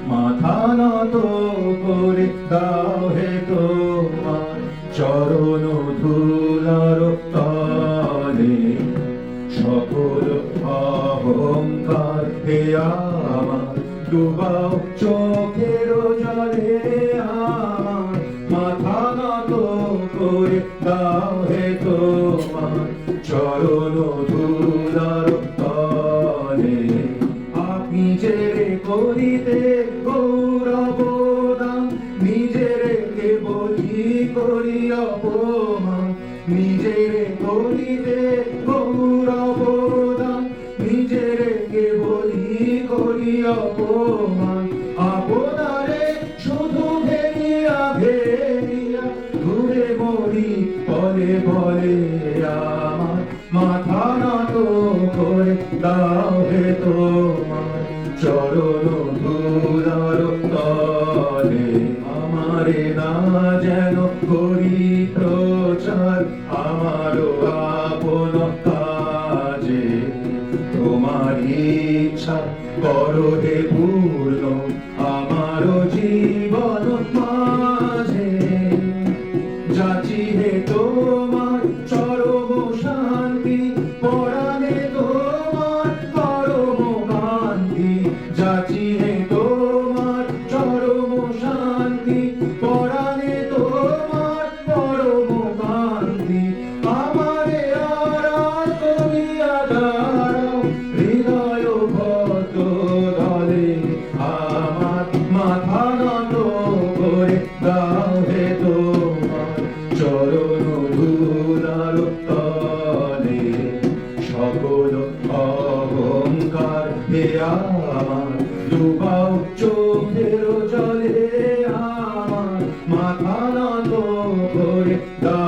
মাথা নত করে দাও হে তোমার চরণ ধুলার তলে। সকল অহংকার হে আমার ডুবাও চোখের জলে। আমার মাথা নত করে দাও হে তোমার চরণ ধুলার তলে। নিজেরে করিতে গৌরব দান, নিজেরে কে বলি করি অপমান। নিজেরে করিতে গৌরব দান, নিজেরে কে বলি করি অপমান। আপনারে শুধু ভেরিয়া ভেরিয়া ঘুরে মরি পলে পলে। আমার মাথা নত করে দাও হে তোমার চরণ ধুলার তলে। আমারে না যেন করি প্রচার আমার আপন কাজে। তোমার ইচ্ছা করো হে পূর্ণ আমার জীবন মাঝে। যাচি হে তোমার চরম শান্তি, পরাণে তোমার পরম কান্তি। যাচি হে তোমার চরম শান্তি, পরাণে তোমার পরম কান্তি। আমারে আড়াল করিয়া দাঁড়াও হৃদয় ভক্ত দলে। আমার মাথা নত করে দাও হে তোমার চরণ ধুলার তলে। সকল অহংকার হে আমার ডুবাও চোখের জলে। আমার মাথা নত করে দাও